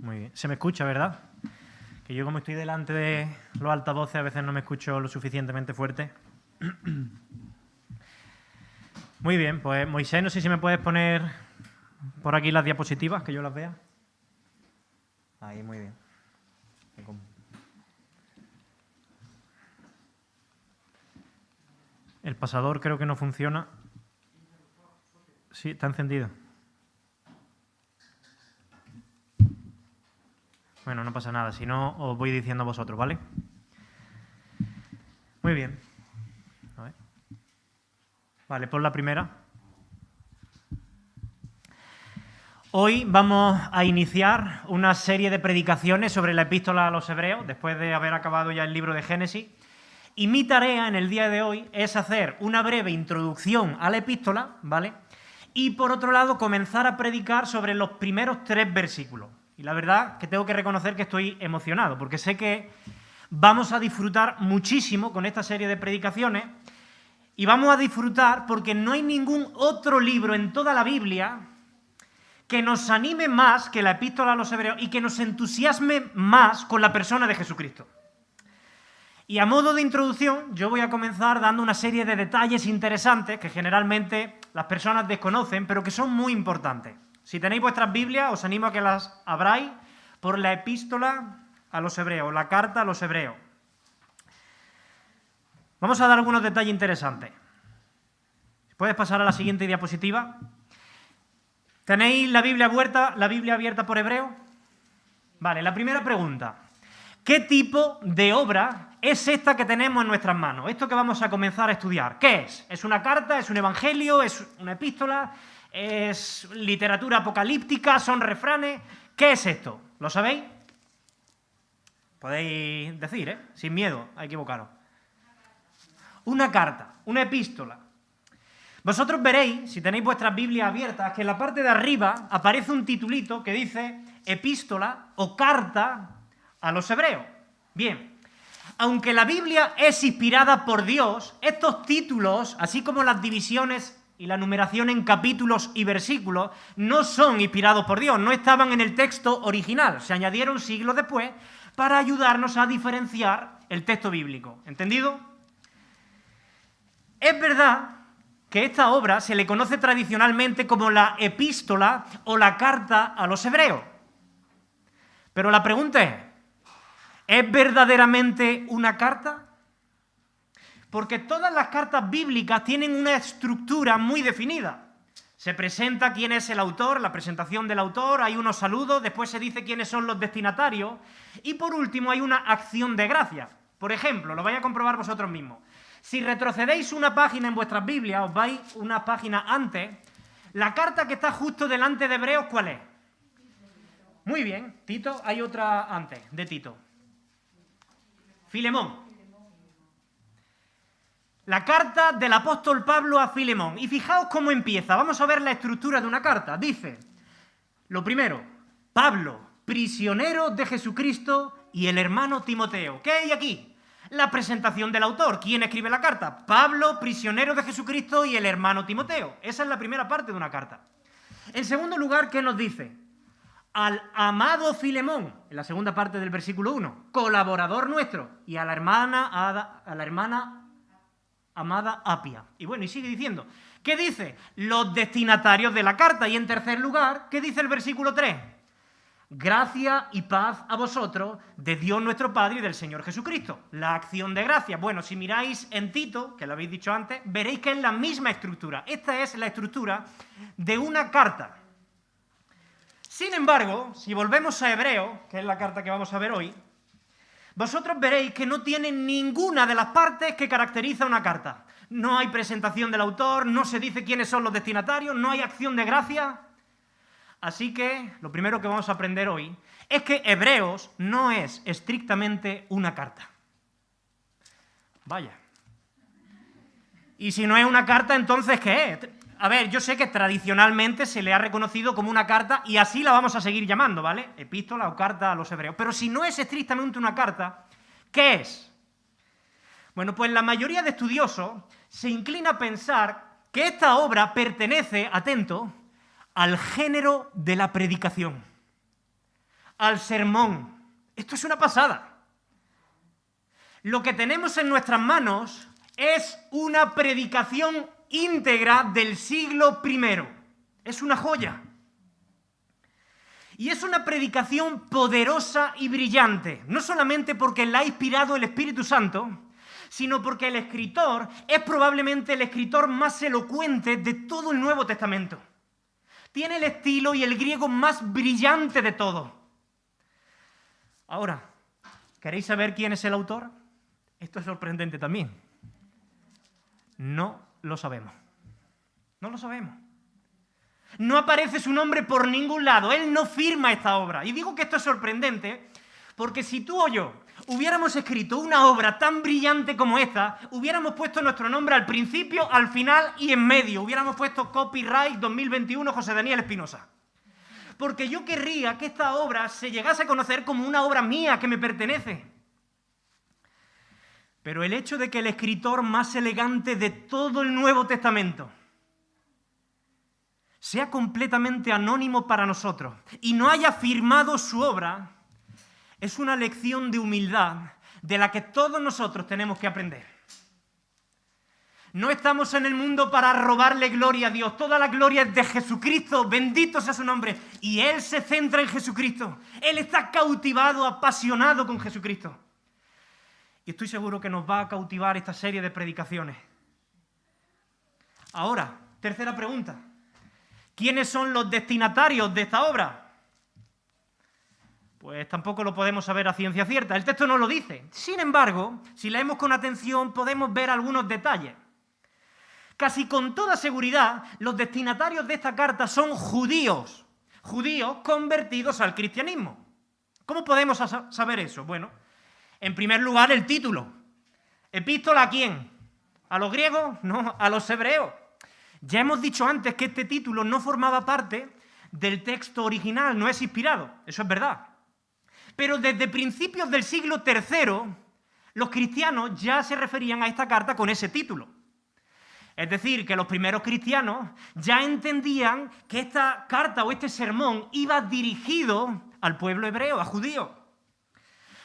Muy bien. Se me escucha, ¿verdad? Que yo como estoy delante de los altavoces a veces no me escucho lo suficientemente fuerte. Muy bien, pues Moisés, no sé si me puedes poner por aquí las diapositivas, que yo las vea. Ahí, muy bien. El pasador creo que no funciona. Sí, está encendido. Bueno, no pasa nada, si no os voy diciendo a vosotros, ¿vale? Muy bien. A ver. Vale, pon la primera. Hoy vamos a iniciar una serie de predicaciones sobre la epístola a los hebreos, después de haber acabado ya el libro de Génesis. Y mi tarea en el día de hoy es hacer una breve introducción a la epístola, ¿vale? Y por otro lado, comenzar a predicar sobre los primeros 3 versículos. Y la verdad que tengo que reconocer que estoy emocionado, porque sé que vamos a disfrutar muchísimo con esta serie de predicaciones. Y vamos a disfrutar porque no hay ningún otro libro en toda la Biblia que nos anime más que la epístola a los hebreos y que nos entusiasme más con la persona de Jesucristo. Y a modo de introducción, yo voy a comenzar dando una serie de detalles interesantes que generalmente las personas desconocen, pero que son muy importantes. Si tenéis vuestras Biblias, os animo a que las abráis por la epístola a los hebreos, la carta a los hebreos. Vamos a dar algunos detalles interesantes. ¿Puedes pasar a la siguiente diapositiva? ¿Tenéis la Biblia abierta por Hebreo? Vale, la primera pregunta. ¿Qué tipo de obra es esta que tenemos en nuestras manos? Esto que vamos a comenzar a estudiar. ¿Qué es? ¿Es una carta? ¿Es un evangelio? ¿Es una epístola? ¿Es literatura apocalíptica? ¿Son refranes? ¿Qué es esto? ¿Lo sabéis? Podéis decir, sin miedo a equivocaros. Una carta, una epístola. Vosotros veréis, si tenéis vuestras Biblias abiertas, que en la parte de arriba aparece un titulito que dice epístola o carta a los hebreos. Bien, aunque la Biblia es inspirada por Dios, estos títulos, así como las divisiones y la numeración en capítulos y versículos, no son inspirados por Dios, no estaban en el texto original, se añadieron siglos después para ayudarnos a diferenciar el texto bíblico. ¿Entendido? Es verdad que esta obra se le conoce tradicionalmente como la epístola o la carta a los hebreos. Pero la pregunta ¿es verdaderamente una carta? Porque todas las cartas bíblicas tienen una estructura muy definida. Se presenta quién es el autor, la presentación del autor, hay unos saludos, después se dice quiénes son los destinatarios y por último hay una acción de gracias. Por ejemplo, lo vais a comprobar vosotros mismos. Si retrocedéis una página en vuestras Biblias, os vais una página antes, la carta que está justo delante de Hebreos, ¿cuál es? Muy bien, Tito, hay otra antes de Tito. Filemón. La carta del apóstol Pablo a Filemón. Y fijaos cómo empieza. Vamos a ver la estructura de una carta. Dice, lo primero, Pablo, prisionero de Jesucristo y el hermano Timoteo. ¿Qué hay aquí? La presentación del autor. ¿Quién escribe la carta? Pablo, prisionero de Jesucristo y el hermano Timoteo. Esa es la primera parte de una carta. En segundo lugar, ¿qué nos dice? Al amado Filemón, en la segunda parte del versículo 1, colaborador nuestro, y a la hermana amada Apia. Y bueno, y sigue diciendo, ¿qué dice? Los destinatarios de la carta. Y en tercer lugar, ¿qué dice el versículo 3? Gracia y paz a vosotros, de Dios nuestro Padre y del Señor Jesucristo. La acción de gracia. Bueno, si miráis en Tito, que lo habéis dicho antes, veréis que es la misma estructura. Esta es la estructura de una carta. Sin embargo, si volvemos a Hebreo, que es la carta que vamos a ver hoy, vosotros veréis que no tiene ninguna de las partes que caracteriza una carta. No hay presentación del autor, no se dice quiénes son los destinatarios, no hay acción de gracia. Así que lo primero que vamos a aprender hoy es que Hebreos no es estrictamente una carta. Vaya. Y si no es una carta, entonces ¿qué es? A ver, yo sé que tradicionalmente se le ha reconocido como una carta y así la vamos a seguir llamando, ¿vale? Epístola o carta a los hebreos. Pero si no es estrictamente una carta, ¿qué es? Bueno, pues la mayoría de estudiosos se inclina a pensar que esta obra pertenece, atento, al género de la predicación. al sermón. Esto es una pasada. Lo que tenemos en nuestras manos es una predicación íntegra del siglo I. Es una joya. Y es una predicación poderosa y brillante, no solamente porque la ha inspirado el Espíritu Santo, sino porque el escritor es probablemente el escritor más elocuente de todo el Nuevo Testamento. Tiene el estilo y el griego más brillante de todo. Ahora, ¿queréis saber quién es el autor? Esto es sorprendente también. No lo sabemos. No lo sabemos. No aparece su nombre por ningún lado. Él no firma esta obra. Y digo que esto es sorprendente porque si tú o yo hubiéramos escrito una obra tan brillante como esta, hubiéramos puesto nuestro nombre al principio, al final y en medio. Hubiéramos puesto Copyright 2021 José Daniel Espinosa. Porque yo querría que esta obra se llegase a conocer como una obra mía que me pertenece. Pero el hecho de que el escritor más elegante de todo el Nuevo Testamento sea completamente anónimo para nosotros y no haya firmado su obra, es una lección de humildad de la que todos nosotros tenemos que aprender. No estamos en el mundo para robarle gloria a Dios. Toda la gloria es de Jesucristo, bendito sea su nombre. Y Él se centra en Jesucristo. Él está cautivado, apasionado con Jesucristo. Y estoy seguro que nos va a cautivar esta serie de predicaciones. Ahora, tercera pregunta. ¿Quiénes son los destinatarios de esta obra? Pues tampoco lo podemos saber a ciencia cierta. El texto no lo dice. Sin embargo, si leemos con atención, podemos ver algunos detalles. Casi con toda seguridad, los destinatarios de esta carta son judíos. Judíos convertidos al cristianismo. ¿Cómo podemos saber eso? Bueno, en primer lugar, el título. ¿Epístola a quién? ¿A los griegos? No, a los hebreos. Ya hemos dicho antes que este título no formaba parte del texto original, no es inspirado, eso es verdad. Pero desde principios del siglo III, los cristianos ya se referían a esta carta con ese título. Es decir, que los primeros cristianos ya entendían que esta carta o este sermón iba dirigido al pueblo hebreo, a judíos.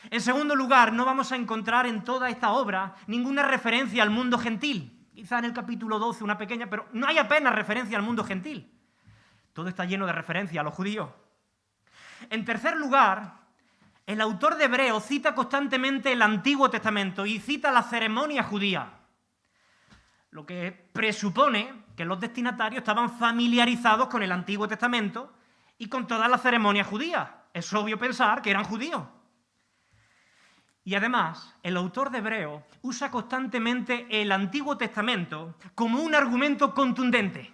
En segundo lugar, no vamos a encontrar en toda esta obra ninguna referencia al mundo gentil. Quizá en el capítulo 12 una pequeña, pero no hay apenas referencia al mundo gentil. Todo está lleno de referencia a los judíos. En tercer lugar, el autor de Hebreos cita constantemente el Antiguo Testamento y cita la ceremonia judía, lo que presupone que los destinatarios estaban familiarizados con el Antiguo Testamento y con todas las ceremonias judías. Es obvio pensar que eran judíos. Y además, el autor de Hebreos usa constantemente el Antiguo Testamento como un argumento contundente,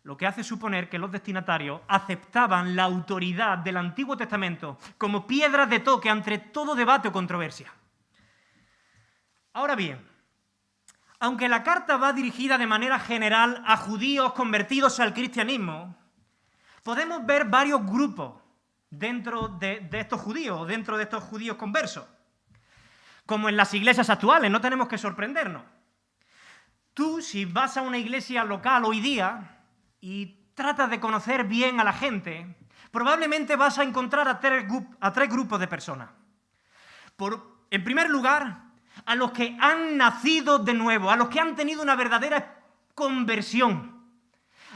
lo que hace suponer que los destinatarios aceptaban la autoridad del Antiguo Testamento como piedra de toque ante todo debate o controversia. Ahora bien, aunque la carta va dirigida de manera general a judíos convertidos al cristianismo, podemos ver varios grupos dentro de estos judíos, dentro de estos judíos conversos. Como en las iglesias actuales, no tenemos que sorprendernos. Tú, si vas a una iglesia local hoy día y tratas de conocer bien a la gente, probablemente vas a encontrar a tres grupos de personas. En primer lugar, a los que han nacido de nuevo, a los que han tenido una verdadera conversión.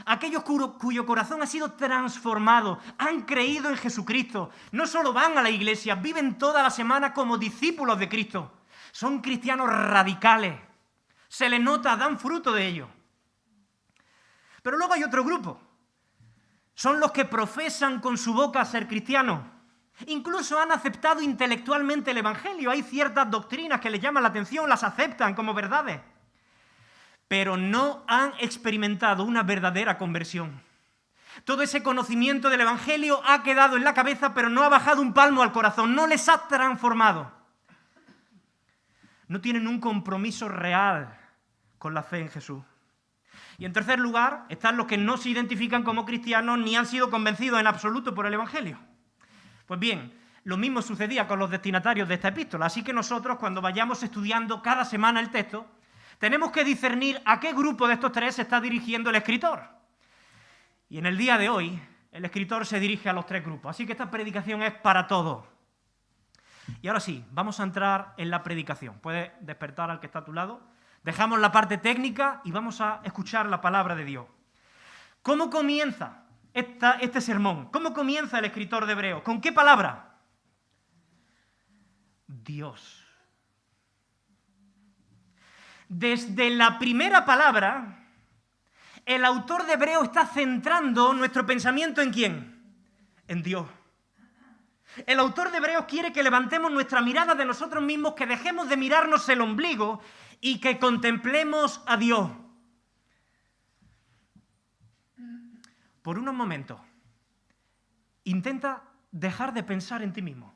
Aquellos cuyo corazón ha sido transformado, han creído en Jesucristo, no solo van a la iglesia, viven toda la semana como discípulos de Cristo. Son cristianos radicales, se les nota, dan fruto de ello. Pero luego hay otro grupo, son los que profesan con su boca ser cristianos. Incluso han aceptado intelectualmente el Evangelio, hay ciertas doctrinas que les llaman la atención, las aceptan como verdades. Pero no han experimentado una verdadera conversión. Todo ese conocimiento del Evangelio ha quedado en la cabeza, pero no ha bajado un palmo al corazón, no les ha transformado. No tienen un compromiso real con la fe en Jesús. Y en tercer lugar, están los que no se identifican como cristianos ni han sido convencidos en absoluto por el Evangelio. Pues bien, lo mismo sucedía con los destinatarios de esta epístola, así que nosotros, cuando vayamos estudiando cada semana el texto, tenemos que discernir a qué grupo de estos tres se está dirigiendo el escritor. Y en el día de hoy el escritor se dirige a los tres grupos. Así que esta predicación es para todos. Y ahora sí, vamos a entrar en la predicación. Puedes despertar al que está a tu lado. Dejamos la parte técnica y vamos a escuchar la palabra de Dios. ¿Cómo comienza este sermón? ¿Cómo comienza el escritor de Hebreos? ¿Con qué palabra? Dios. Desde la primera palabra, el autor de Hebreos está centrando nuestro pensamiento ¿en quién? En Dios. El autor de Hebreos quiere que levantemos nuestra mirada de nosotros mismos, que dejemos de mirarnos el ombligo y que contemplemos a Dios. Por unos momentos, intenta dejar de pensar en ti mismo.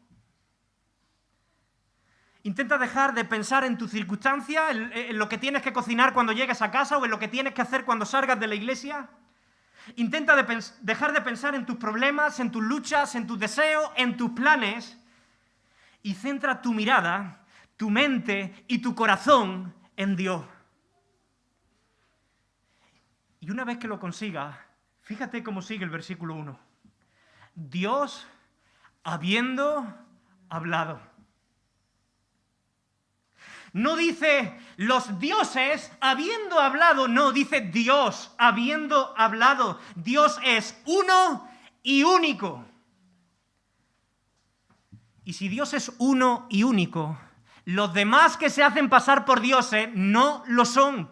Intenta dejar de pensar en tus circunstancias, en lo que tienes que cocinar cuando llegues a casa o en lo que tienes que hacer cuando salgas de la iglesia. Intenta dejar de pensar en tus problemas, en tus luchas, en tus deseos, en tus planes y centra tu mirada, tu mente y tu corazón en Dios. Y una vez que lo consigas, fíjate cómo sigue el versículo 1. Dios habiendo hablado. No dice los dioses habiendo hablado, no, dice Dios habiendo hablado. Dios es uno y único. Y si Dios es uno y único, los demás que se hacen pasar por dioses no lo son.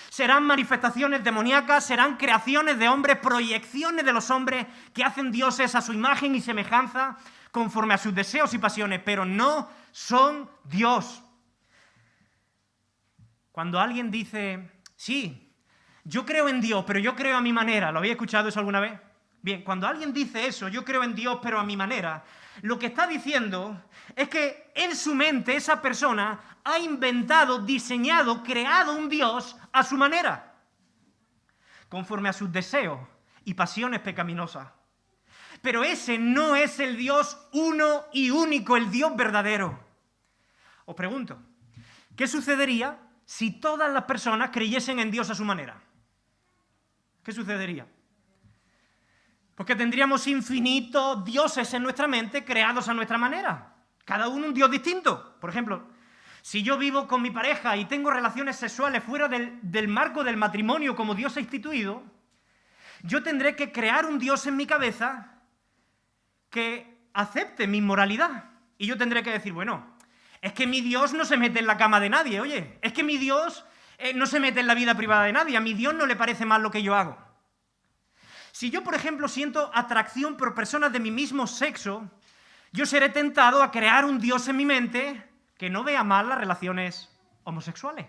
Serán manifestaciones demoníacas, serán creaciones de hombres, proyecciones de los hombres que hacen dioses a su imagen y semejanza conforme a sus deseos y pasiones, pero no son Dios. Cuando alguien dice, sí, yo creo en Dios, pero yo creo a mi manera, ¿lo habéis escuchado eso alguna vez? Bien, cuando alguien dice eso, yo creo en Dios, pero a mi manera, lo que está diciendo es que en su mente esa persona ha inventado, diseñado, creado un Dios a su manera, conforme a sus deseos y pasiones pecaminosas. Pero ese no es el Dios uno y único, el Dios verdadero. Os pregunto, ¿qué sucedería si todas las personas creyesen en Dios a su manera? ¿Qué sucedería? Porque tendríamos infinitos dioses en nuestra mente creados a nuestra manera. Cada uno un Dios distinto. Por ejemplo, si yo vivo con mi pareja y tengo relaciones sexuales fuera del marco del matrimonio como Dios ha instituido, yo tendré que crear un Dios en mi cabeza que acepte mi moralidad. Y yo tendré que decir, bueno, es que mi Dios no se mete en la cama de nadie, oye. Es que mi Dios no se mete en la vida privada de nadie. A mi Dios no le parece mal lo que yo hago. Si yo, por ejemplo, siento atracción por personas de mi mismo sexo, yo seré tentado a crear un Dios en mi mente que no vea mal las relaciones homosexuales.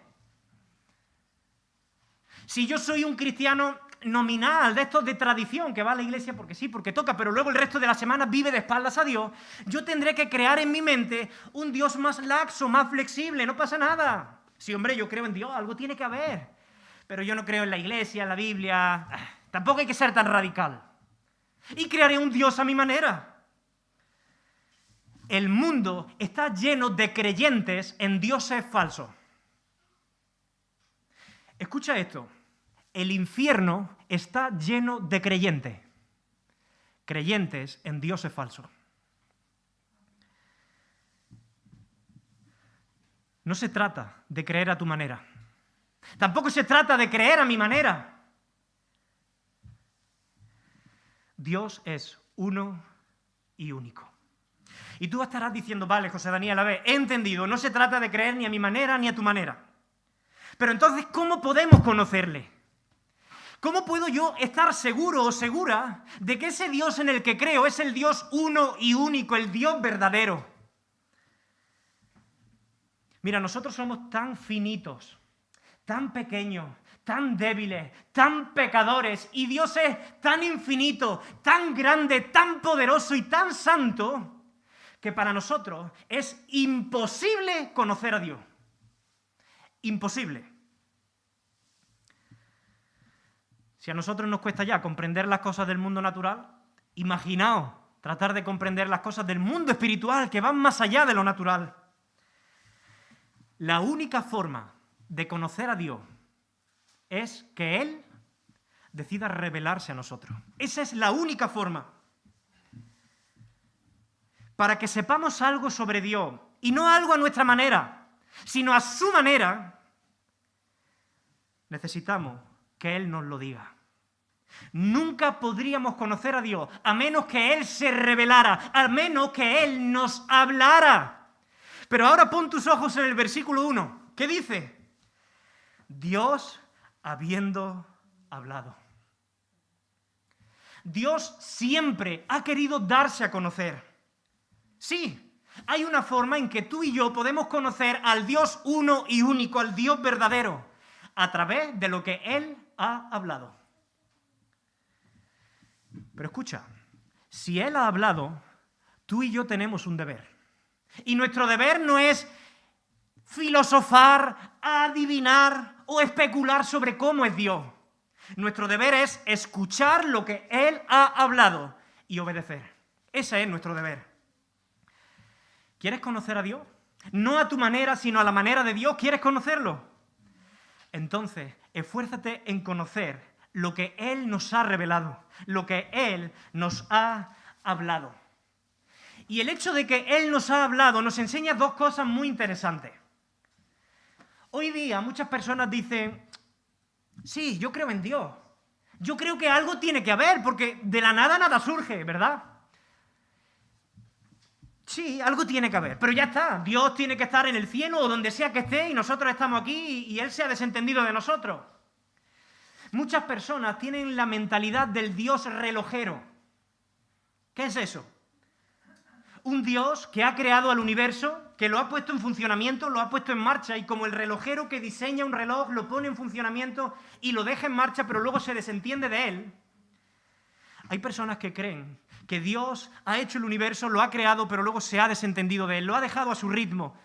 Si yo soy un cristiano nominal, de estos de tradición, que va a la iglesia porque sí, porque toca, pero luego el resto de la semana vive de espaldas a Dios, yo tendré que crear en mi mente un Dios más laxo, más flexible, no pasa nada. Sí, hombre, yo creo en Dios, algo tiene que haber, pero yo no creo en la iglesia, en la Biblia, tampoco hay que ser tan radical. Y crearé un Dios a mi manera. El mundo está lleno de creyentes en dioses falsos. Escucha esto. El infierno está lleno de creyentes en dioses falsos. No se trata de creer a tu manera. Tampoco se trata de creer a mi manera. Dios es uno y único. Y tú estarás diciendo, vale, José Daniel, a ver, he entendido, no se trata de creer ni a mi manera ni a tu manera. Pero entonces, ¿cómo podemos conocerle? ¿Cómo puedo yo estar seguro o segura de que ese Dios en el que creo es el Dios uno y único, el Dios verdadero? Mira, nosotros somos tan finitos, tan pequeños, tan débiles, tan pecadores, y Dios es tan infinito, tan grande, tan poderoso y tan santo, que para nosotros es imposible conocer a Dios. Imposible. Si a nosotros nos cuesta ya comprender las cosas del mundo natural, imaginaos tratar de comprender las cosas del mundo espiritual que van más allá de lo natural. La única forma de conocer a Dios es que Él decida revelarse a nosotros. Esa es la única forma. Para que sepamos algo sobre Dios, y no algo a nuestra manera, sino a su manera, necesitamos que Él nos lo diga. Nunca podríamos conocer a Dios a menos que Él se revelara, a menos que Él nos hablara. Pero ahora pon tus ojos en el versículo 1. ¿Qué dice? Dios habiendo hablado. Dios siempre ha querido darse a conocer. Sí, hay una forma en que tú y yo podemos conocer al Dios uno y único, al Dios verdadero, a través de lo que Él ha hablado. Pero escucha, si Él ha hablado, tú y yo tenemos un deber. Y nuestro deber no es filosofar, adivinar o especular sobre cómo es Dios. Nuestro deber es escuchar lo que Él ha hablado y obedecer. Ese es nuestro deber. ¿Quieres conocer a Dios? No a tu manera, sino a la manera de Dios. ¿Quieres conocerlo? Entonces, esfuérzate en conocer lo que Él nos ha revelado, lo que Él nos ha hablado. Y el hecho de que Él nos ha hablado nos enseña dos cosas muy interesantes. Hoy día muchas personas dicen, sí, yo creo en Dios. Yo creo que algo tiene que haber, porque de la nada nada surge, ¿verdad? Sí, algo tiene que haber, pero ya está. Dios tiene que estar en el cielo o donde sea que esté y nosotros estamos aquí y Él se ha desentendido de nosotros. Muchas personas tienen la mentalidad del Dios relojero. ¿Qué es eso? Un Dios que ha creado al universo, que lo ha puesto en funcionamiento, lo ha puesto en marcha, y como el relojero que diseña un reloj, lo pone en funcionamiento y lo deja en marcha, pero luego se desentiende de él. Hay personas que creen que Dios ha hecho el universo, lo ha creado, pero luego se ha desentendido de él, lo ha dejado a su ritmo,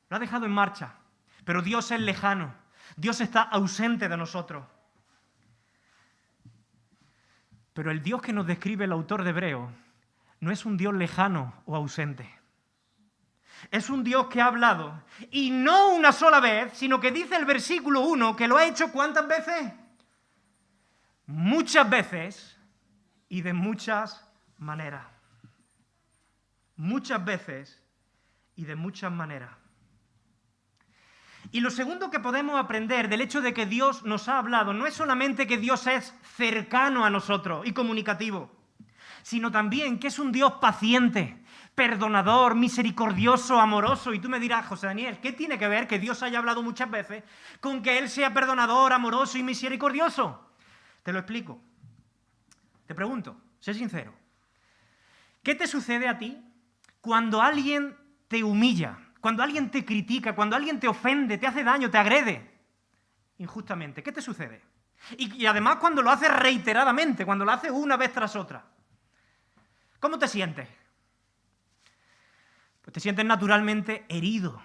lo ha dejado en marcha. Pero Dios es lejano, Dios está ausente de nosotros. Pero el Dios que nos describe el autor de Hebreos no es un Dios lejano o ausente. Es un Dios que ha hablado, y no una sola vez, sino que dice el versículo 1 que lo ha hecho ¿cuántas veces? Muchas veces y de muchas maneras. Muchas veces y de muchas maneras. Y lo segundo que podemos aprender del hecho de que Dios nos ha hablado no es solamente que Dios es cercano a nosotros y comunicativo, sino también que es un Dios paciente, perdonador, misericordioso, amoroso. Y tú me dirás, José Daniel, ¿qué tiene que ver que Dios haya hablado muchas veces con que Él sea perdonador, amoroso y misericordioso? Te lo explico. Te pregunto, sé sincero. ¿Qué te sucede a ti cuando alguien te humilla, cuando alguien te critica, cuando alguien te ofende, te hace daño, te agrede injustamente? ¿Qué te sucede? Y además cuando lo haces reiteradamente, cuando lo haces una vez tras otra. ¿Cómo te sientes? Pues te sientes naturalmente herido,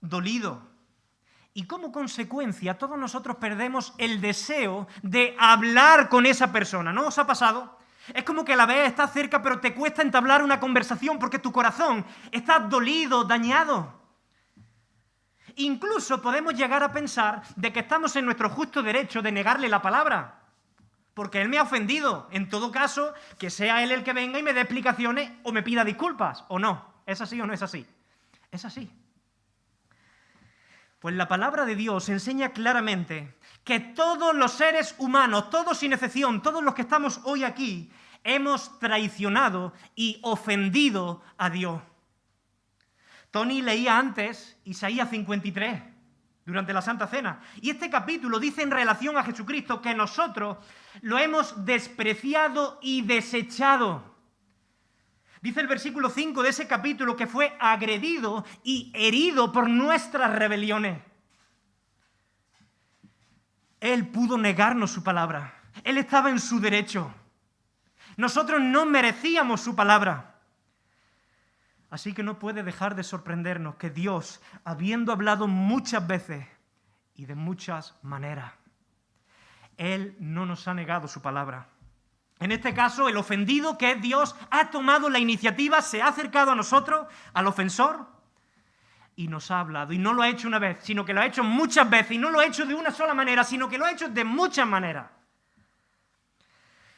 dolido. Y como consecuencia, todos nosotros perdemos el deseo de hablar con esa persona. ¿No os ha pasado? Es como que la ves, está cerca, pero te cuesta entablar una conversación porque tu corazón está dolido, dañado. Incluso podemos llegar a pensar de que estamos en nuestro justo derecho de negarle la palabra, porque él me ha ofendido. En todo caso, que sea él el que venga y me dé explicaciones o me pida disculpas, ¿o no? ¿Es así o no es así? Es así. Pues la palabra de Dios enseña claramente que todos los seres humanos, todos sin excepción, todos los que estamos hoy aquí, hemos traicionado y ofendido a Dios. Tony leía antes Isaías 53 durante la Santa Cena, y este capítulo dice en relación a Jesucristo que nosotros lo hemos despreciado y desechado. Dice el versículo 5 de ese capítulo que fue agredido y herido por nuestras rebeliones. Él pudo negarnos su palabra. Él estaba en su derecho. Nosotros no merecíamos su palabra. Así que no puede dejar de sorprendernos que Dios, habiendo hablado muchas veces y de muchas maneras, Él no nos ha negado su palabra. En este caso, el ofendido, que es Dios, ha tomado la iniciativa, se ha acercado a nosotros, al ofensor, y nos ha hablado. Y no lo ha hecho una vez, sino que lo ha hecho muchas veces. Y no lo ha hecho de una sola manera, sino que lo ha hecho de muchas maneras.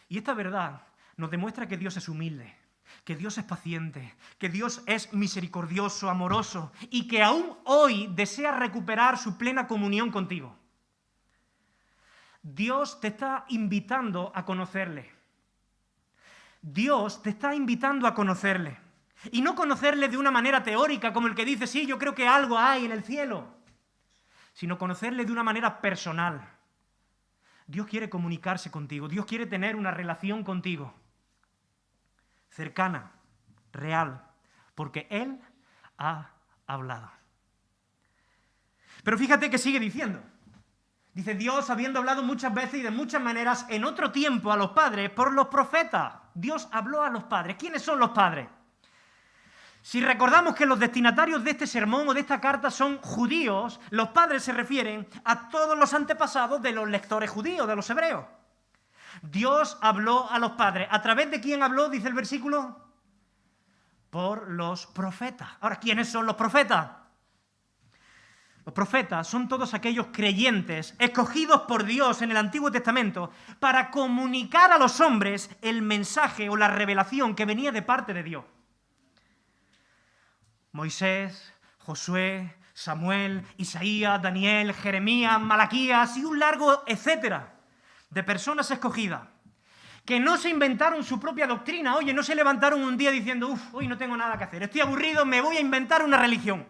Y esta verdad nos demuestra que Dios es humilde, que Dios es paciente, que Dios es misericordioso, amoroso y que aún hoy desea recuperar su plena comunión contigo. Dios te está invitando a conocerle. Dios te está invitando a conocerle. Y no conocerle de una manera teórica, como el que dice, sí, yo creo que algo hay en el cielo, sino conocerle de una manera personal. Dios quiere comunicarse contigo, Dios quiere tener una relación contigo, cercana, real, porque Él ha hablado. Pero fíjate que sigue diciendo. Dice, Dios, habiendo hablado muchas veces y de muchas maneras en otro tiempo a los padres por los profetas. Dios habló a los padres. ¿Quiénes son los padres? Si recordamos que los destinatarios de este sermón o de esta carta son judíos, los padres se refieren a todos los antepasados de los lectores judíos, de los hebreos. Dios habló a los padres. ¿A través de quién habló, dice el versículo? Por los profetas. Ahora, ¿quiénes son los profetas? Los profetas son todos aquellos creyentes escogidos por Dios en el Antiguo Testamento para comunicar a los hombres el mensaje o la revelación que venía de parte de Dios. Moisés, Josué, Samuel, Isaías, Daniel, Jeremías, Malaquías y un largo etcétera de personas escogidas que no se inventaron su propia doctrina. Oye, no se levantaron un día diciendo, hoy no tengo nada que hacer, estoy aburrido, me voy a inventar una religión,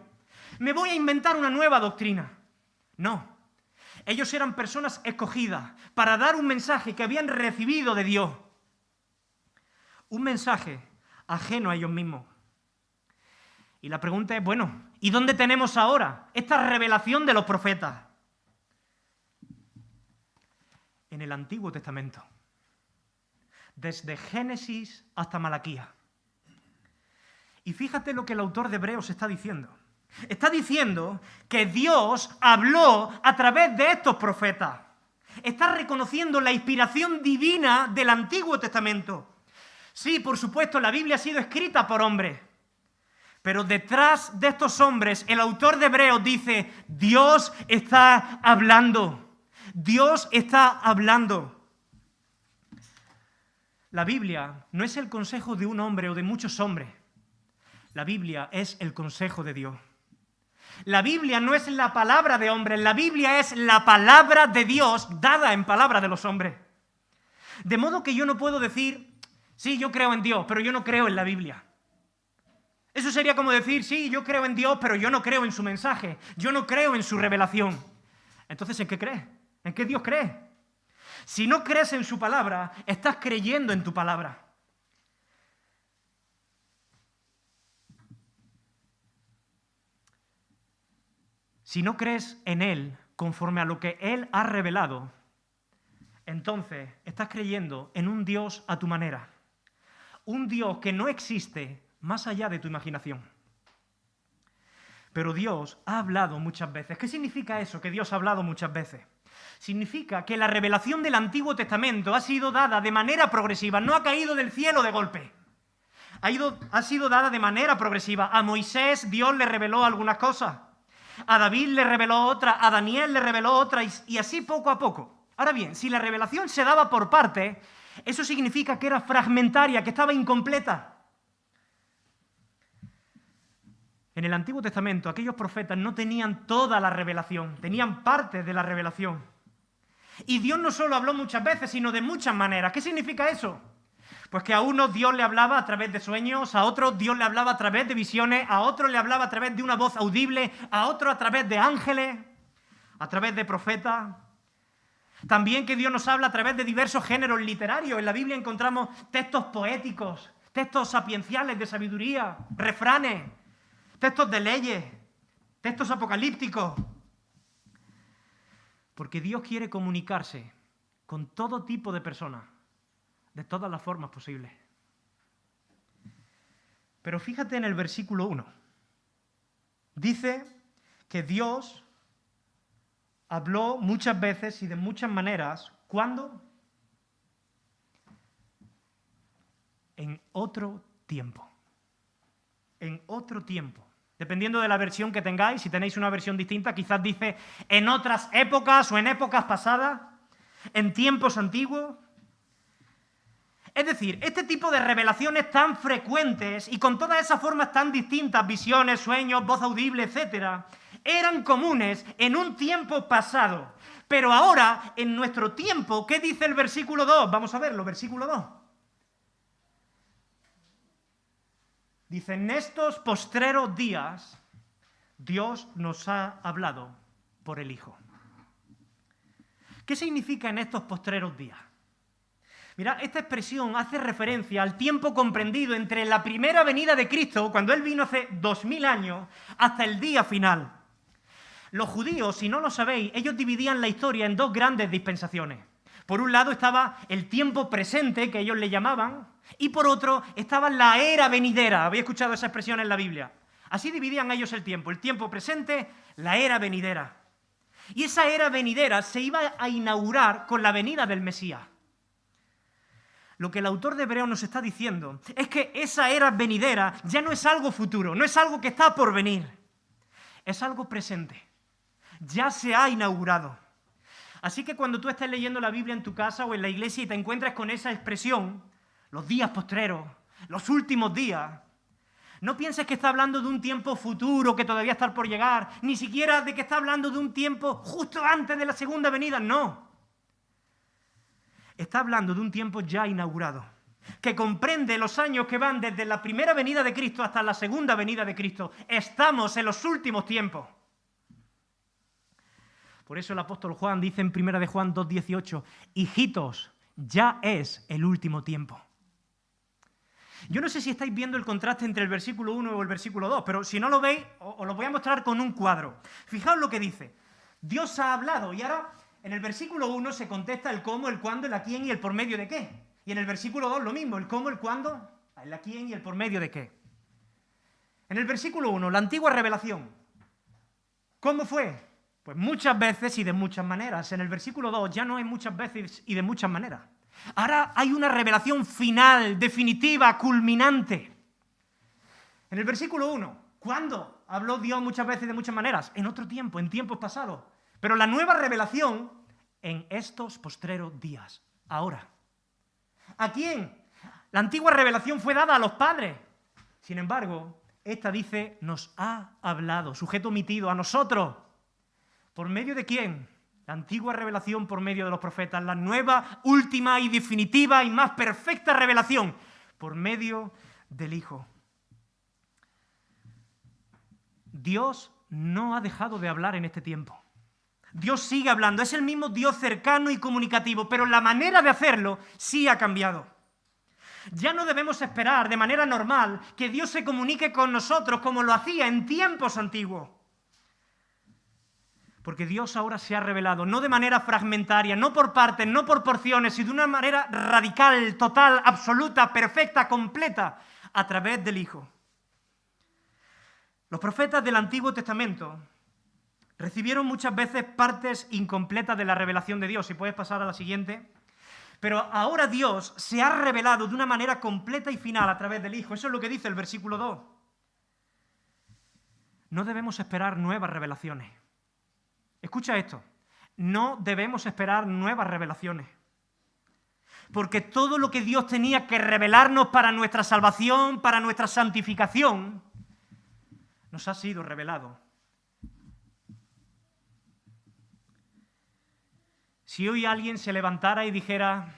me voy a inventar una nueva doctrina. No, ellos eran personas escogidas para dar un mensaje que habían recibido de Dios, un mensaje ajeno a ellos mismos. Y la pregunta es, bueno, ¿y dónde tenemos ahora esta revelación de los profetas? En el Antiguo Testamento, desde Génesis hasta Malaquías. Y fíjate lo que el autor de Hebreos está diciendo. Está diciendo que Dios habló a través de estos profetas. Está reconociendo la inspiración divina del Antiguo Testamento. Sí, por supuesto, la Biblia ha sido escrita por hombres. Pero detrás de estos hombres, el autor de Hebreos dice, Dios está hablando. Dios está hablando. La Biblia no es el consejo de un hombre o de muchos hombres. La Biblia es el consejo de Dios. La Biblia no es la palabra de hombres, la Biblia es la palabra de Dios dada en palabra de los hombres. De modo que yo no puedo decir, sí, yo creo en Dios, pero yo no creo en la Biblia. Eso sería como decir, sí, yo creo en Dios, pero yo no creo en su mensaje, yo no creo en su revelación. Entonces, ¿en qué crees? ¿En qué Dios crees? Si no crees en su palabra, estás creyendo en tu palabra. Si no crees en Él conforme a lo que Él ha revelado, entonces estás creyendo en un Dios a tu manera. Un Dios que no existe más allá de tu imaginación. Pero Dios ha hablado muchas veces. ¿Qué significa eso, que Dios ha hablado muchas veces? Significa que la revelación del Antiguo Testamento ha sido dada de manera progresiva, no ha caído del cielo de golpe. Ha sido dada de manera progresiva. A Moisés Dios le reveló algunas cosas. A David le reveló otra, a Daniel le reveló otra y así poco a poco. Ahora bien, si la revelación se daba por partes, eso significa que era fragmentaria, que estaba incompleta. En el Antiguo Testamento, aquellos profetas no tenían toda la revelación, tenían parte de la revelación. Y Dios no solo habló muchas veces, sino de muchas maneras. ¿Qué significa eso? Pues que a unos Dios le hablaba a través de sueños, a otros Dios le hablaba a través de visiones, a otros le hablaba a través de una voz audible, a otros a través de ángeles, a través de profetas. También que Dios nos habla a través de diversos géneros literarios. En la Biblia encontramos textos poéticos, textos sapienciales de sabiduría, refranes, textos de leyes, textos apocalípticos. Porque Dios quiere comunicarse con todo tipo de personas, de todas las formas posibles. Pero fíjate en el versículo 1. Dice que Dios habló muchas veces y de muchas maneras. ¿Cuándo? En otro tiempo. En otro tiempo. Dependiendo de la versión que tengáis, si tenéis una versión distinta, quizás dice en otras épocas o en épocas pasadas, en tiempos antiguos. Es decir, este tipo de revelaciones tan frecuentes y con todas esas formas tan distintas, visiones, sueños, voz audible, etc., eran comunes en un tiempo pasado. Pero ahora, en nuestro tiempo, ¿qué dice el versículo 2? Vamos a verlo, versículo 2. Dice, en estos postreros días, Dios nos ha hablado por el Hijo. ¿Qué significa en estos postreros días? Mira, esta expresión hace referencia al tiempo comprendido entre la primera venida de Cristo, cuando Él vino hace 2000 años, hasta el día final. Los judíos, si no lo sabéis, ellos dividían la historia en dos grandes dispensaciones. Por un lado estaba el tiempo presente, que ellos le llamaban, y por otro estaba la era venidera. ¿Habéis escuchado esa expresión en la Biblia? Así dividían ellos el tiempo presente, la era venidera. Y esa era venidera se iba a inaugurar con la venida del Mesías. Lo que el autor de Hebreos nos está diciendo es que esa era venidera ya no es algo futuro, no es algo que está por venir, es algo presente. Ya se ha inaugurado. Así que cuando tú estés leyendo la Biblia en tu casa o en la iglesia y te encuentres con esa expresión, los días postreros, los últimos días, no pienses que está hablando de un tiempo futuro que todavía está por llegar, ni siquiera de que está hablando de un tiempo justo antes de la segunda venida, no. Está hablando de un tiempo ya inaugurado, que comprende los años que van desde la primera venida de Cristo hasta la segunda venida de Cristo. Estamos en los últimos tiempos. Por eso el apóstol Juan dice en 1 de Juan 2:18, hijitos, ya es el último tiempo. Yo no sé si estáis viendo el contraste entre el versículo 1 o el versículo 2, pero si no lo veis, os lo voy a mostrar con un cuadro. Fijaos lo que dice. Dios ha hablado y ahora en el versículo 1 se contesta el cómo, el cuándo, el a quién y el por medio de qué. Y en el versículo 2 lo mismo, el cómo, el cuándo, el a quién y el por medio de qué. En el versículo 1, la antigua revelación. ¿Cómo fue? Pues muchas veces y de muchas maneras. En el versículo 2 ya no hay muchas veces y de muchas maneras. Ahora hay una revelación final, definitiva, culminante. En el versículo 1, ¿cuándo habló Dios muchas veces y de muchas maneras? En otro tiempo, en tiempos pasados. Pero la nueva revelación en estos postreros días, ahora. ¿A quién? La antigua revelación fue dada a los padres. Sin embargo, esta dice, nos ha hablado, sujeto omitido, a nosotros. ¿Por medio de quién? La antigua revelación por medio de los profetas. La nueva, última y definitiva y más perfecta revelación por medio del Hijo. Dios no ha dejado de hablar en este tiempo. Dios sigue hablando, es el mismo Dios cercano y comunicativo, pero la manera de hacerlo sí ha cambiado. Ya no debemos esperar de manera normal que Dios se comunique con nosotros como lo hacía en tiempos antiguos. Porque Dios ahora se ha revelado, no de manera fragmentaria, no por partes, no por porciones, sino de una manera radical, total, absoluta, perfecta, completa, a través del Hijo. Los profetas del Antiguo Testamento recibieron muchas veces partes incompletas de la revelación de Dios. Si puedes pasar a la siguiente. Pero ahora Dios se ha revelado de una manera completa y final a través del Hijo. Eso es lo que dice el versículo 2. No debemos esperar nuevas revelaciones. Escucha esto. No debemos esperar nuevas revelaciones. Porque todo lo que Dios tenía que revelarnos para nuestra salvación, para nuestra santificación, nos ha sido revelado. Si hoy alguien se levantara y dijera,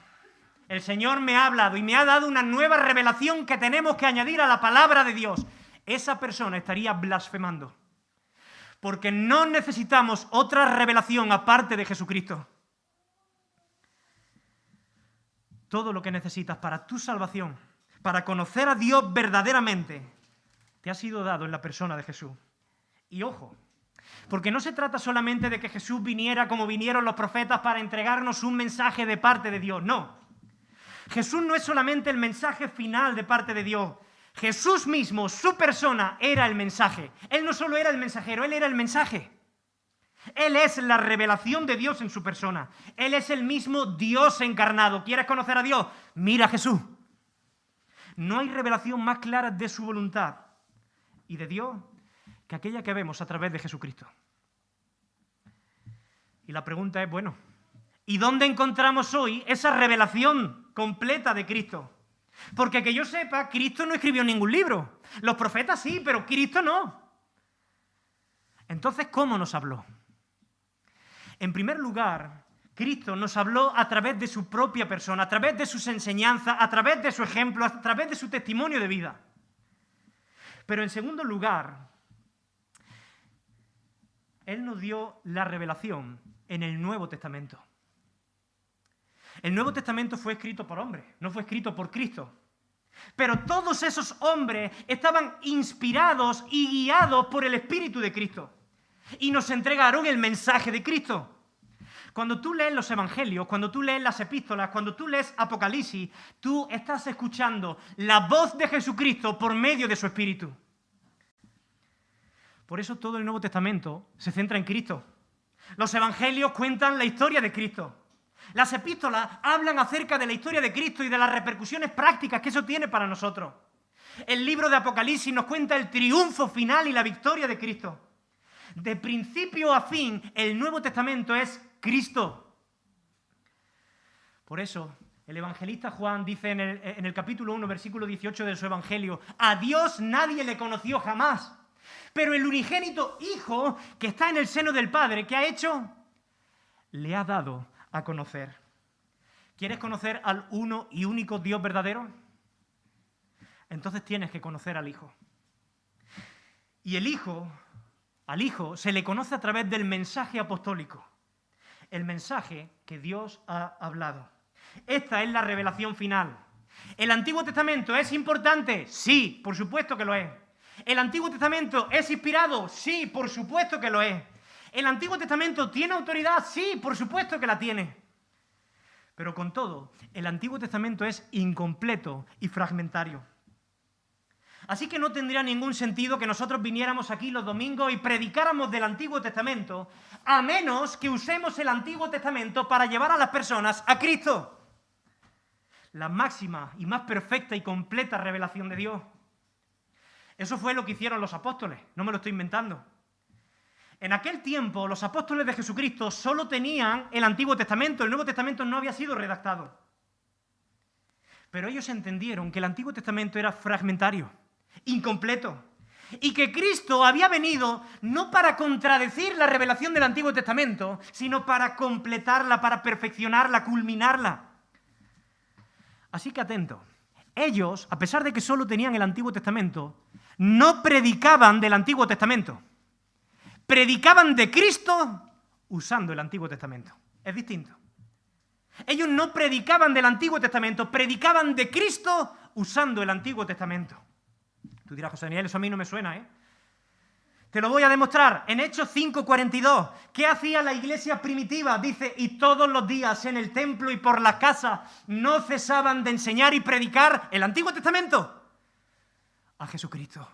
el Señor me ha hablado y me ha dado una nueva revelación que tenemos que añadir a la palabra de Dios, esa persona estaría blasfemando. Porque no necesitamos otra revelación aparte de Jesucristo. Todo lo que necesitas para tu salvación, para conocer a Dios verdaderamente, te ha sido dado en la persona de Jesús. Y ojo, porque no se trata solamente de que Jesús viniera como vinieron los profetas para entregarnos un mensaje de parte de Dios, no. Jesús no es solamente el mensaje final de parte de Dios. Jesús mismo, su persona, era el mensaje. Él no solo era el mensajero, Él era el mensaje. Él es la revelación de Dios en su persona. Él es el mismo Dios encarnado. ¿Quieres conocer a Dios? Mira a Jesús. No hay revelación más clara de su voluntad y de Dios que aquella que vemos a través de Jesucristo. Y la pregunta es, bueno, ¿y dónde encontramos hoy esa revelación completa de Cristo. Porque que yo sepa, Cristo no escribió ningún libro. Los profetas sí, pero Cristo no. Entonces, ¿cómo nos habló? En primer lugar, Cristo nos habló a través de su propia persona, a través de sus enseñanzas, a través de su ejemplo, a través de su testimonio de vida. Pero en segundo lugar, Él nos dio la revelación en el Nuevo Testamento. El Nuevo Testamento fue escrito por hombres, no fue escrito por Cristo. Pero todos esos hombres estaban inspirados y guiados por el Espíritu de Cristo. Y nos entregaron el mensaje de Cristo. Cuando tú lees los evangelios, cuando tú lees las epístolas, cuando tú lees Apocalipsis, tú estás escuchando la voz de Jesucristo por medio de su Espíritu. Por eso todo el Nuevo Testamento se centra en Cristo. Los evangelios cuentan la historia de Cristo. Las epístolas hablan acerca de la historia de Cristo y de las repercusiones prácticas que eso tiene para nosotros. El libro de Apocalipsis nos cuenta el triunfo final y la victoria de Cristo. De principio a fin, el Nuevo Testamento es Cristo. Por eso, el evangelista Juan dice en el capítulo 1, versículo 18 de su evangelio: a Dios nadie le conoció jamás, pero el unigénito Hijo que está en el seno del Padre, ¿qué ha hecho? Le ha dado a conocer. ¿Quieres conocer al uno y único Dios verdadero? Entonces tienes que conocer al Hijo. Y al Hijo se le conoce a través del mensaje apostólico, el mensaje que Dios ha hablado. Esta es la revelación final. ¿El Antiguo Testamento es importante? Sí, por supuesto que lo es. ¿El Antiguo Testamento es inspirado? Sí, por supuesto que lo es. ¿El Antiguo Testamento tiene autoridad? Sí, por supuesto que la tiene. Pero con todo, el Antiguo Testamento es incompleto y fragmentario. Así que no tendría ningún sentido que nosotros viniéramos aquí los domingos y predicáramos del Antiguo Testamento, a menos que usemos el Antiguo Testamento para llevar a las personas a Cristo. La máxima y más perfecta y completa revelación de Dios. Eso fue lo que hicieron los apóstoles, no me lo estoy inventando. En aquel tiempo, los apóstoles de Jesucristo solo tenían el Antiguo Testamento, el Nuevo Testamento no había sido redactado. Pero ellos entendieron que el Antiguo Testamento era fragmentario, incompleto, y que Cristo había venido no para contradecir la revelación del Antiguo Testamento, sino para completarla, para perfeccionarla, culminarla. Así que atento, ellos, a pesar de que solo tenían el Antiguo Testamento, no predicaban del Antiguo Testamento. Predicaban de Cristo usando el Antiguo Testamento. Es distinto. Ellos no predicaban del Antiguo Testamento, predicaban de Cristo usando el Antiguo Testamento. Tú dirás, José Daniel, eso a mí no me suena, ¿eh? Te lo voy a demostrar. En Hechos 5:42, ¿qué hacía la iglesia primitiva? Dice, y todos los días en el templo y por las casas no cesaban de enseñar y predicar el Antiguo Testamento a Jesucristo.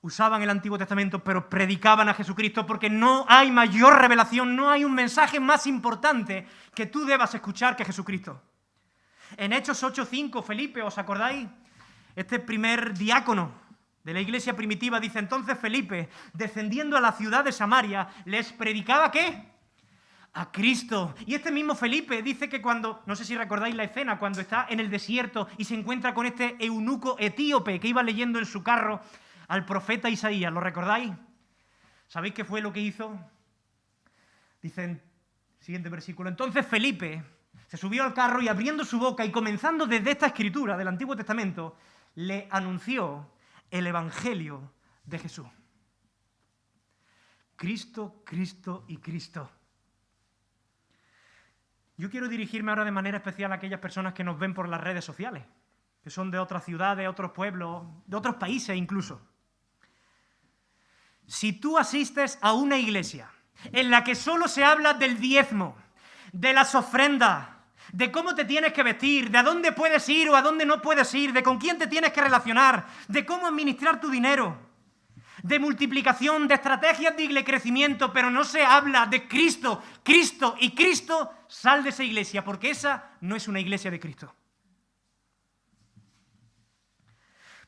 Usaban el Antiguo Testamento, pero predicaban a Jesucristo porque no hay mayor revelación, no hay un mensaje más importante que tú debas escuchar que Jesucristo. En Hechos 8:5, Felipe, ¿os acordáis? Este primer diácono de la iglesia primitiva dice, entonces Felipe, descendiendo a la ciudad de Samaria, les predicaba ¿qué? A Cristo. Y este mismo Felipe dice que cuando, no sé si recordáis la escena, cuando está en el desierto y se encuentra con este eunuco etíope que iba leyendo en su carro al profeta Isaías, ¿lo recordáis? ¿Sabéis qué fue lo que hizo? Dicen, siguiente versículo, entonces Felipe se subió al carro y abriendo su boca y comenzando desde esta escritura del Antiguo Testamento, le anunció el Evangelio de Jesús. Cristo, Cristo y Cristo. Yo quiero dirigirme ahora de manera especial a aquellas personas que nos ven por las redes sociales, que son de otras ciudades, otros pueblos, de otros países incluso. Si tú asistes a una iglesia en la que solo se habla del diezmo, de las ofrendas, de cómo te tienes que vestir, de a dónde puedes ir o a dónde no puedes ir, de con quién te tienes que relacionar, de cómo administrar tu dinero, de multiplicación, de estrategias de crecimiento, pero no se habla de Cristo, Cristo y Cristo, sal de esa iglesia, porque esa no es una iglesia de Cristo.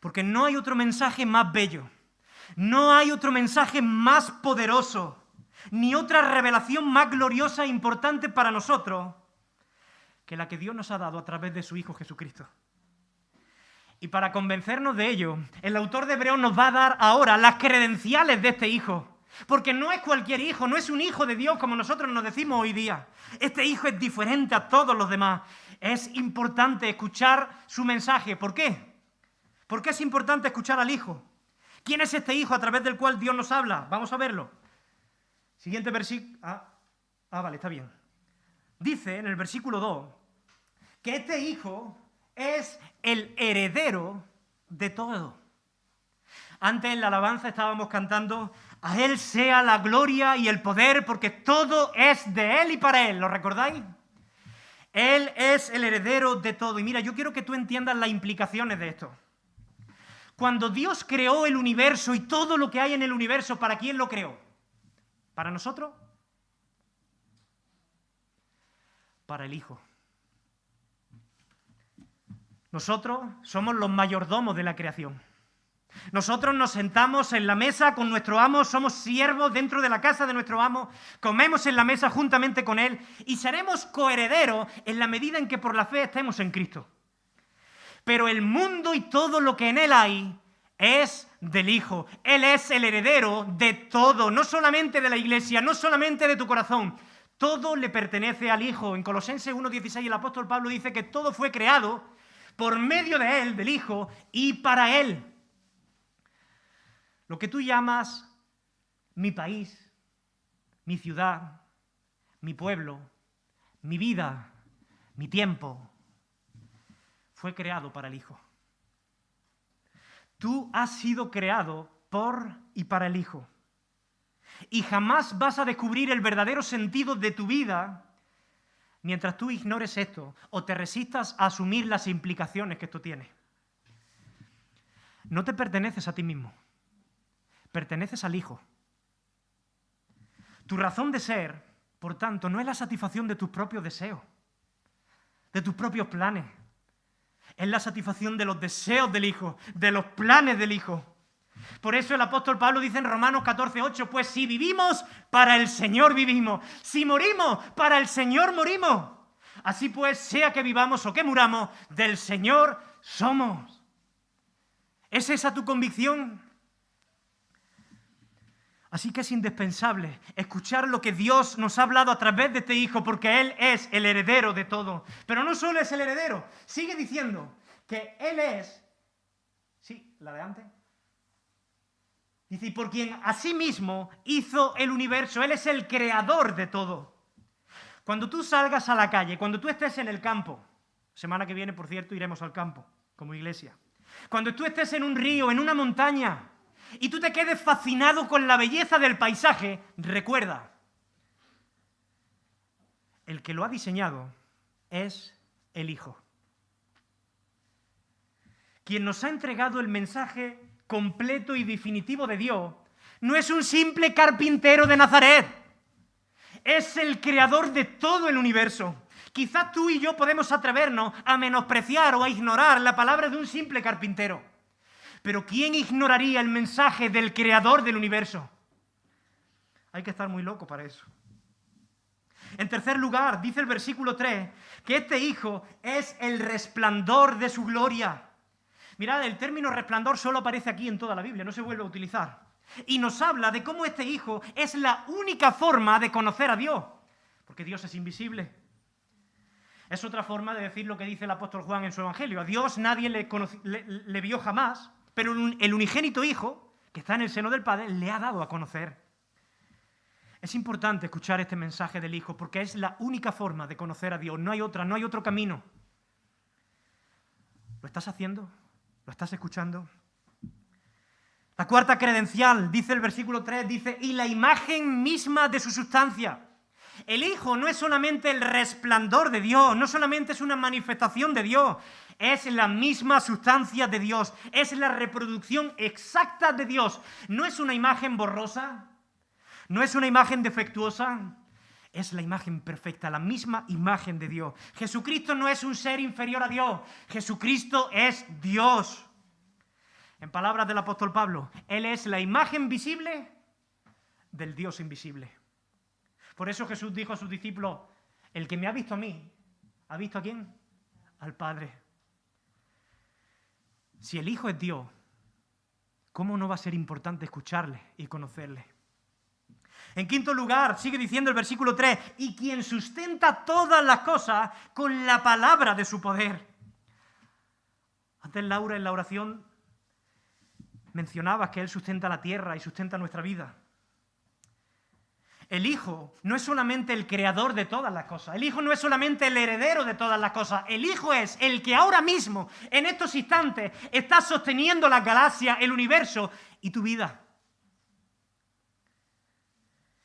Porque no hay otro mensaje más bello, no hay otro mensaje más poderoso, ni otra revelación más gloriosa e importante para nosotros que la que Dios nos ha dado a través de su Hijo Jesucristo. Y para convencernos de ello, el autor de Hebreos nos va a dar ahora las credenciales de este Hijo. Porque no es cualquier hijo, no es un hijo de Dios como nosotros nos decimos hoy día. Este hijo es diferente a todos los demás. Es importante escuchar su mensaje. ¿Por qué? ¿Por qué es importante escuchar al hijo? ¿Quién es este hijo a través del cual Dios nos habla? Vamos a verlo. Siguiente versículo. Vale, está bien. Dice en el versículo 2 que este hijo es el heredero de todo. Antes en la alabanza estábamos cantando: a Él sea la gloria y el poder, porque todo es de Él y para Él. ¿Lo recordáis? Él es el heredero de todo. Y mira, yo quiero que tú entiendas las implicaciones de esto. Cuando Dios creó el universo y todo lo que hay en el universo, ¿para quién lo creó? ¿Para nosotros? Para el Hijo. Nosotros somos los mayordomos de la creación. Nosotros nos sentamos en la mesa con nuestro amo, somos siervos dentro de la casa de nuestro amo, comemos en la mesa juntamente con él y seremos coherederos en la medida en que por la fe estemos en Cristo. Pero el mundo y todo lo que en él hay es del Hijo. Él es el heredero de todo, no solamente de la iglesia, no solamente de tu corazón. Todo le pertenece al Hijo. En Colosenses 1:16 el apóstol Pablo dice que todo fue creado por medio de él, del Hijo, y para él. Lo que tú llamas mi país, mi ciudad, mi pueblo, mi vida, mi tiempo, fue creado para el Hijo. Tú has sido creado por y para el Hijo. Y jamás vas a descubrir el verdadero sentido de tu vida mientras tú ignores esto o te resistas a asumir las implicaciones que esto tiene. No te perteneces a ti mismo. Perteneces al Hijo. Tu razón de ser, por tanto, no es la satisfacción de tus propios deseos, de tus propios planes. Es la satisfacción de los deseos del Hijo, de los planes del Hijo. Por eso el apóstol Pablo dice en Romanos 14:8, pues si vivimos, para el Señor vivimos. Si morimos, para el Señor morimos. Así pues, sea que vivamos o que muramos, del Señor somos. ¿Es esa tu convicción? Así que es indispensable escuchar lo que Dios nos ha hablado a través de este Hijo, porque Él es el heredero de todo. Pero no solo es el heredero, sigue diciendo que Él es... Sí, la de antes. Dice, y por quien asimismo hizo el universo, Él es el creador de todo. Cuando tú salgas a la calle, cuando tú estés en el campo, semana que viene, por cierto, iremos al campo como iglesia. Cuando tú estés en un río, en una montaña, y tú te quedes fascinado con la belleza del paisaje, recuerda, el que lo ha diseñado es el Hijo. Quien nos ha entregado el mensaje completo y definitivo de Dios no es un simple carpintero de Nazaret, es el creador de todo el universo. Quizás tú y yo podemos atrevernos a menospreciar o a ignorar la palabra de un simple carpintero. Pero ¿quién ignoraría el mensaje del creador del universo? Hay que estar muy loco para eso. En tercer lugar, dice el versículo 3, que este Hijo es el resplandor de su gloria. Mirad, el término resplandor solo aparece aquí en toda la Biblia, no se vuelve a utilizar. Y nos habla de cómo este Hijo es la única forma de conocer a Dios, porque Dios es invisible. Es otra forma de decir lo que dice el apóstol Juan en su Evangelio. A Dios nadie le vio jamás, pero el unigénito Hijo, que está en el seno del Padre, le ha dado a conocer. Es importante escuchar este mensaje del Hijo, porque es la única forma de conocer a Dios. No hay otra, no hay otro camino. ¿Lo estás haciendo? ¿Lo estás escuchando? La cuarta credencial, dice el versículo 3, dice, y la imagen misma de su sustancia. El Hijo no es solamente el resplandor de Dios, no solamente es una manifestación de Dios, es la misma sustancia de Dios, es la reproducción exacta de Dios. No es una imagen borrosa, no es una imagen defectuosa, es la imagen perfecta, la misma imagen de Dios. Jesucristo no es un ser inferior a Dios, Jesucristo es Dios. En palabras del apóstol Pablo, Él es la imagen visible del Dios invisible. Por eso Jesús dijo a sus discípulos, el que me ha visto a mí, ¿Ha visto a quién? Al Padre. Si el Hijo es Dios, ¿cómo no va a ser importante escucarle y conocerle? En quinto lugar, sigue diciendo el versículo 3, y quien sustenta todas las cosas con la palabra de su poder. Antes Laura en la oración mencionaba que Él sustenta la tierra y sustenta nuestra vida. El Hijo no es solamente el creador de todas las cosas. El Hijo no es solamente el heredero de todas las cosas. El Hijo es el que ahora mismo, en estos instantes, está sosteniendo las galaxias, el universo y tu vida.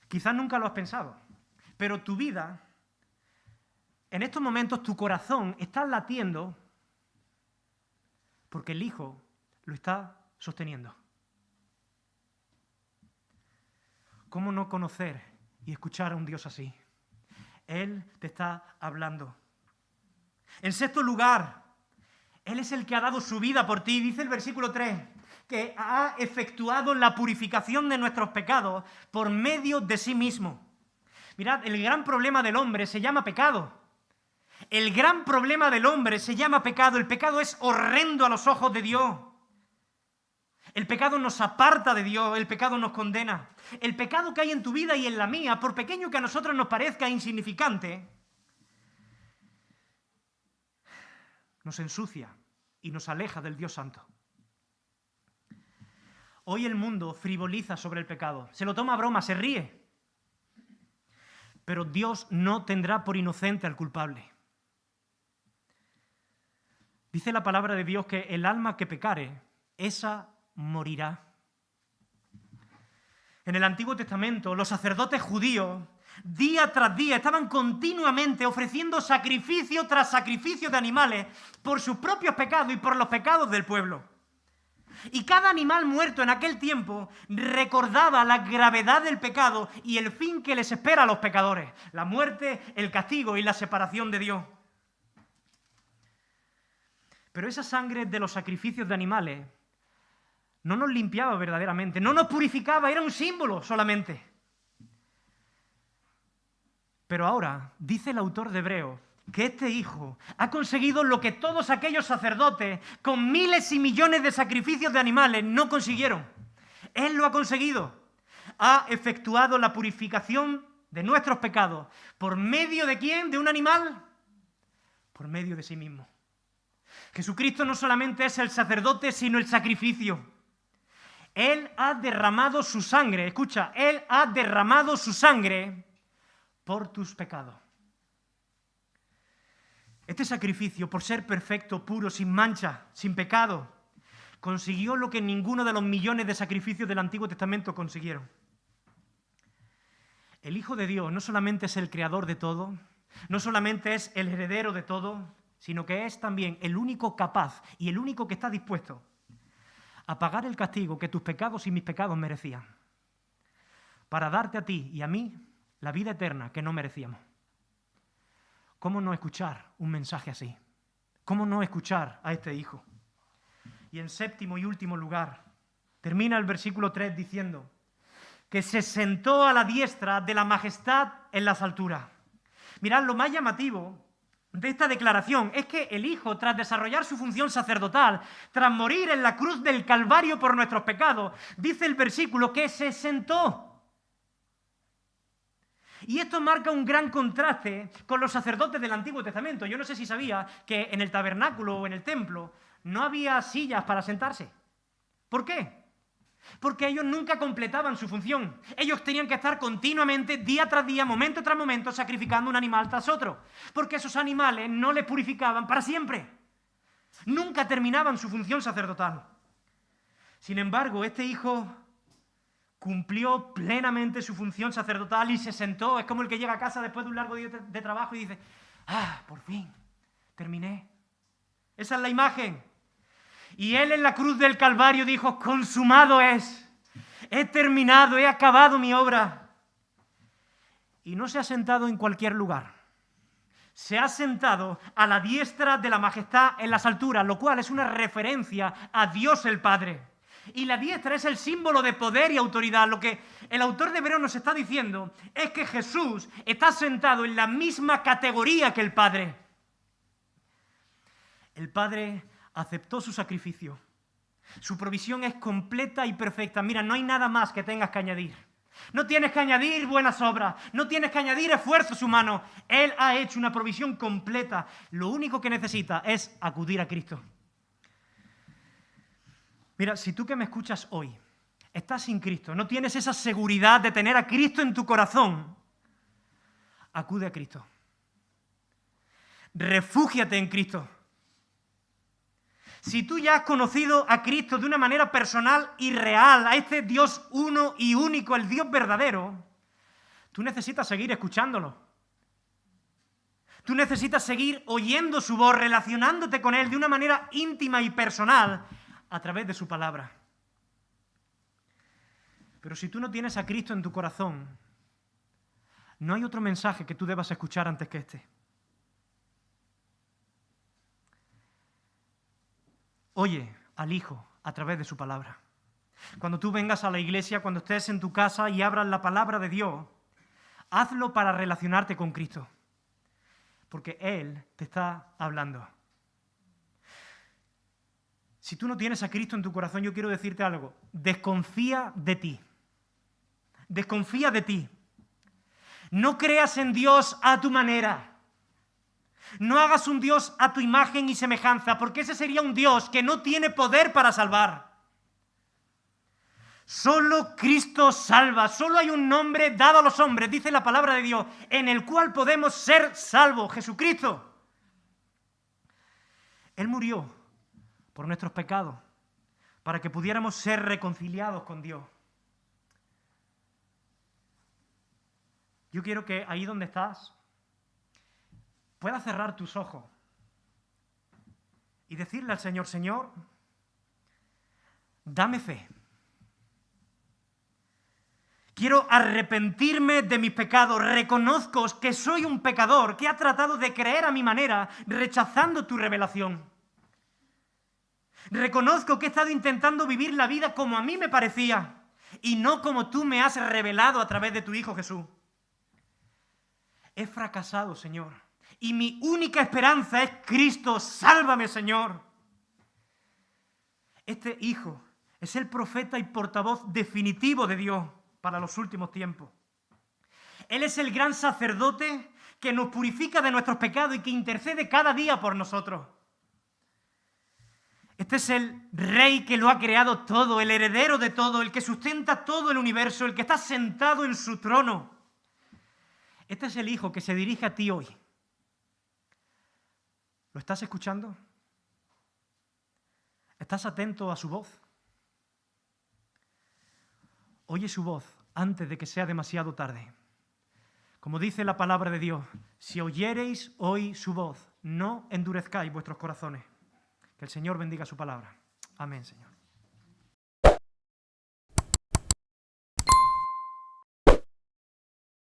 Quizás nunca lo has pensado, pero tu vida, en estos momentos tu corazón está latiendo porque el Hijo lo está sosteniendo. ¿Cómo no conocer y escuchar a un Dios así? Él te está hablando. En sexto lugar, Él es el que ha dado su vida por ti. Dice el versículo 3, que ha efectuado la purificación de nuestros pecados por medio de sí mismo. Mirad, el gran problema del hombre se llama pecado. El gran problema del hombre se llama pecado. El pecado es horrendo a los ojos de Dios. El pecado nos aparta de Dios, el pecado nos condena. El pecado que hay en tu vida y en la mía, por pequeño que a nosotros nos parezca insignificante, nos ensucia y nos aleja del Dios Santo. Hoy el mundo frivoliza sobre el pecado, se lo toma a broma, se ríe. Pero Dios no tendrá por inocente al culpable. Dice la palabra de Dios que el alma que pecare, esa morirá. En el Antiguo Testamento, los sacerdotes judíos, día tras día, estaban continuamente ofreciendo sacrificio tras sacrificio de animales por sus propios pecados y por los pecados del pueblo. Y cada animal muerto en aquel tiempo recordaba la gravedad del pecado y el fin que les espera a los pecadores: la muerte, el castigo y la separación de Dios. Pero esa sangre de los sacrificios de animales no nos limpiaba verdaderamente, no nos purificaba, era un símbolo solamente. Pero ahora, dice el autor de Hebreos, que este Hijo ha conseguido lo que todos aquellos sacerdotes con miles y millones de sacrificios de animales no consiguieron. Él lo ha conseguido. Ha efectuado la purificación de nuestros pecados. ¿Por medio de quién? ¿De un animal? Por medio de sí mismo. Jesucristo no solamente es el sacerdote, sino el sacrificio. Él ha derramado su sangre, escucha, Él ha derramado su sangre por tus pecados. Este sacrificio, por ser perfecto, puro, sin mancha, sin pecado, consiguió lo que ninguno de los millones de sacrificios del Antiguo Testamento consiguieron. El Hijo de Dios no solamente es el creador de todo, no solamente es el heredero de todo, sino que es también el único capaz y el único que está dispuesto a pagar el castigo que tus pecados y mis pecados merecían, para darte a ti y a mí la vida eterna que no merecíamos. ¿Cómo no escuchar un mensaje así? ¿Cómo no escuchar a este Hijo? Y en séptimo y último lugar, termina el versículo 3 diciendo que se sentó a la diestra de la majestad en las alturas. Mirad, lo más llamativo de esta declaración es que el Hijo, tras desarrollar su función sacerdotal, tras morir en la cruz del Calvario por nuestros pecados, dice el versículo que se sentó. Y esto marca un gran contraste con los sacerdotes del Antiguo Testamento. Yo no sé si sabía que en el tabernáculo o en el templo no había sillas para sentarse. ¿Por qué? Porque ellos nunca completaban su función. Ellos tenían que estar continuamente, día tras día, momento tras momento, sacrificando un animal tras otro. Porque esos animales no les purificaban para siempre. Nunca terminaban su función sacerdotal. Sin embargo, este Hijo cumplió plenamente su función sacerdotal y se sentó. Es como el que llega a casa después de un largo día de trabajo y dice: ¡ah, por fin! Terminé. Esa es la imagen. Y Él en la cruz del Calvario dijo: consumado es, he terminado, he acabado mi obra. Y no se ha sentado en cualquier lugar. Se ha sentado a la diestra de la majestad en las alturas, lo cual es una referencia a Dios el Padre. Y la diestra es el símbolo de poder y autoridad. Lo que el autor de Hebreos nos está diciendo es que Jesús está sentado en la misma categoría que el Padre. El Padre aceptó su sacrificio. Su provisión es completa y perfecta. Mira, no hay nada más que tengas que añadir. No tienes que añadir buenas obras, no tienes que añadir esfuerzos humanos. Él ha hecho una provisión completa. Lo único que necesita es acudir a Cristo. Mira, si tú que me escuchas hoy estás sin Cristo, no tienes esa seguridad de tener a Cristo en tu corazón, acude a Cristo. Refúgiate en Cristo. Si tú ya has conocido a Cristo de una manera personal y real, a este Dios uno y único, el Dios verdadero, tú necesitas seguir escuchándolo. Tú necesitas seguir oyendo su voz, relacionándote con Él de una manera íntima y personal a través de su palabra. Pero si tú no tienes a Cristo en tu corazón, no hay otro mensaje que tú debas escuchar antes que este. Oye al Hijo a través de su palabra. Cuando tú vengas a la iglesia, cuando estés en tu casa y abras la palabra de Dios, hazlo para relacionarte con Cristo, porque Él te está hablando. Si tú no tienes a Cristo en tu corazón, yo quiero decirte algo. Desconfía de ti. Desconfía de ti. No creas en Dios a tu manera. No hagas un Dios a tu imagen y semejanza, porque ese sería un Dios que no tiene poder para salvar. Solo Cristo salva. Solo hay un nombre dado a los hombres, dice la palabra de Dios, en el cual podemos ser salvos: Jesucristo. Él murió por nuestros pecados, para que pudiéramos ser reconciliados con Dios. Yo quiero que ahí donde estás puedas cerrar tus ojos y decirle al Señor: Señor, dame fe. Quiero arrepentirme de mis pecados. Reconozco que soy un pecador que ha tratado de creer a mi manera, rechazando tu revelación. Reconozco que he estado intentando vivir la vida como a mí me parecía y no como tú me has revelado a través de tu Hijo Jesús. He fracasado, Señor, y mi única esperanza es Cristo. Sálvame, Señor. Este Hijo es el profeta y portavoz definitivo de Dios para los últimos tiempos. Él es el gran sacerdote que nos purifica de nuestros pecados y que intercede cada día por nosotros. Este es el Rey que lo ha creado todo, el heredero de todo, el que sustenta todo el universo, el que está sentado en su trono. Este es el Hijo que se dirige a ti hoy. ¿Lo estás escuchando? ¿Estás atento a su voz? Oye su voz antes de que sea demasiado tarde. Como dice la palabra de Dios, si oyereis hoy su voz, no endurezcáis vuestros corazones. Que el Señor bendiga su palabra. Amén, Señor.